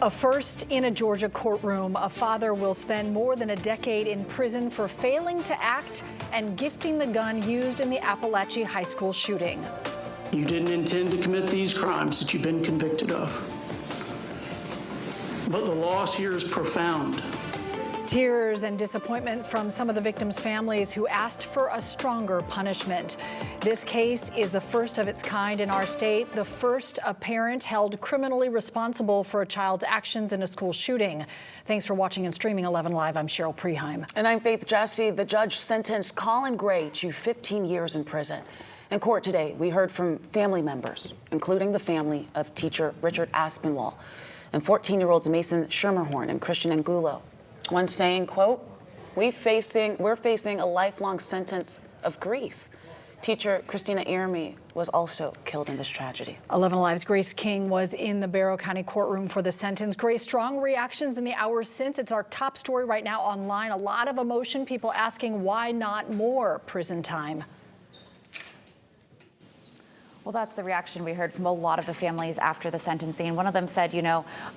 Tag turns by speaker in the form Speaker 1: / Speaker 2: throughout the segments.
Speaker 1: A first in a Georgia courtroom. A father will spend more than a decade in prison for failing to act and gifting the gun used in the Appalachia High School shooting.
Speaker 2: You didn't intend to commit these crimes that you've been convicted of. But the loss here is profound.
Speaker 1: Tears and disappointment from some of the victims' families who asked for a stronger punishment. This case is the first of its kind in our state, the first a parent held criminally responsible for a child's actions in a school shooting. Thanks for watching and streaming 11 Live. I'm Cheryl Preheim.
Speaker 3: And I'm Faith Jesse. The judge sentenced Colin Gray to 15 years in prison. In court today, we heard from family members, including the family of teacher Richard Aspinwall and 14-year-olds Mason Schermerhorn and Christian Angulo. One saying, quote, we're facing a lifelong sentence of grief. Teacher Christina Irmi was also killed in this tragedy.
Speaker 1: 11 Alive's Grace King was in the Barrow County courtroom for the sentence. Grace, strong reactions in the hours since. It's our top story right now online. A lot of emotion, people asking why not more prison time.
Speaker 4: Well, that's the reaction we heard from a lot of the families after the sentencing. One of them said,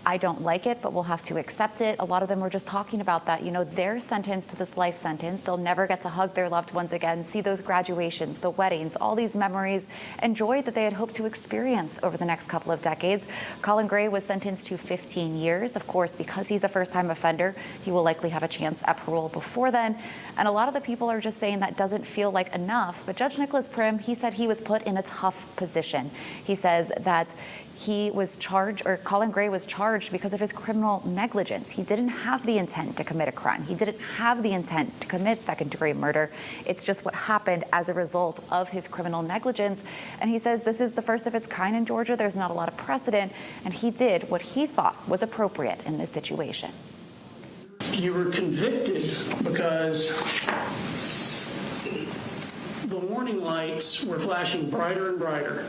Speaker 4: I don't like it, but we'll have to accept it. A lot of them were just talking about that. They're sentenced to this life sentence. They'll never get to hug their loved ones again, see those graduations, the weddings, all these memories and joy that they had hoped to experience over the next couple of decades. Colin Gray was sentenced to 15 years. Of course, because he's a first-time offender, he will likely have a chance at parole before then. And a lot of the people are just saying that doesn't feel like enough. But Judge Nicholas Prim, he said he was put in a tough position. He says that he was charged, or Colin Gray was charged because of his criminal negligence. He didn't have the intent to commit a crime. He didn't have the intent to commit second-degree murder. It's just what happened as a result of his criminal negligence. And he says this is the first of its kind in Georgia. There's not a lot of precedent. And he did what he thought was appropriate in this situation.
Speaker 2: You were convicted because the warning lights were flashing brighter and brighter.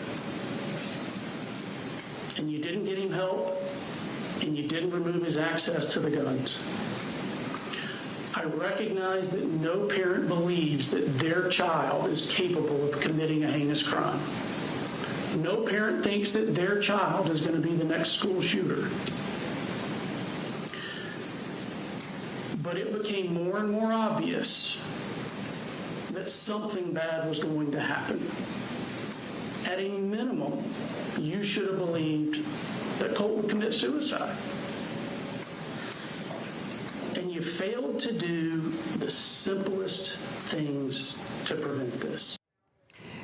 Speaker 2: And you didn't get him help, and you didn't remove his access to the guns. I recognize that no parent believes that their child is capable of committing a heinous crime. No parent thinks that their child is going to be the next school shooter. But it became more and more obvious that something bad was going to happen. At a minimum, you should have believed that Colt would commit suicide. And you failed to do the simplest things to prevent this.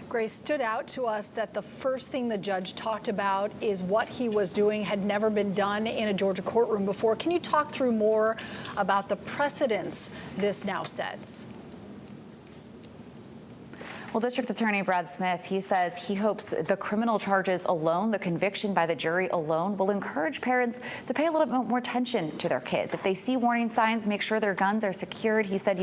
Speaker 1: Grace, stood out to us that the first thing the judge talked about is what he was doing had never been done in a Georgia courtroom before. Can you talk through more about the precedents this now sets?
Speaker 4: Well, District Attorney Brad Smith, he says he hopes the criminal charges alone, the conviction by the jury alone, will encourage parents to pay a little bit more attention to their kids. If they see warning signs, make sure their guns are secured. He said,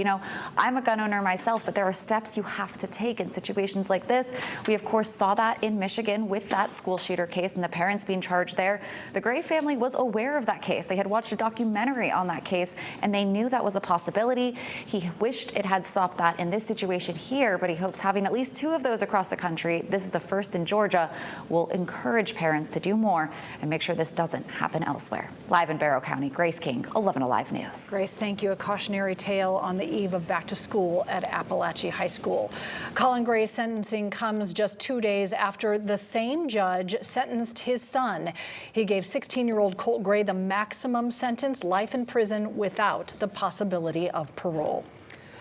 Speaker 4: I'm a gun owner myself, but there are steps you have to take in situations like this. We, of course, saw that in Michigan with that school shooter case and the parents being charged there. The Gray family was aware of that case. They had watched a documentary on that case, and they knew that was a possibility. He wished it had stopped that in this situation here, but he hopes having at least 2 of those across the country, this is the first in Georgia, will encourage parents to do more and make sure this doesn't happen elsewhere. Live in Barrow County, Grace King, 11 Alive News.
Speaker 1: Grace, thank you. A cautionary tale on the eve of back to school at Appalachia High School. Colin Gray's sentencing comes just 2 days after the same judge sentenced his son. He gave 16-year-old Colt Gray the maximum sentence, life in prison without the possibility of parole.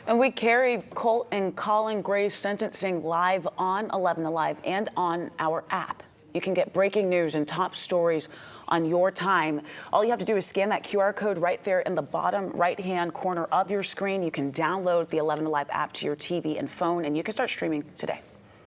Speaker 3: And we carry Colt and Colin Gray's sentencing live on 11 Alive and on our app. You can get breaking news and top stories on your time. All you have to do is scan that QR code right there in the bottom right-hand corner of your screen. You can download the 11 Alive app to your TV and phone, and you can start streaming today.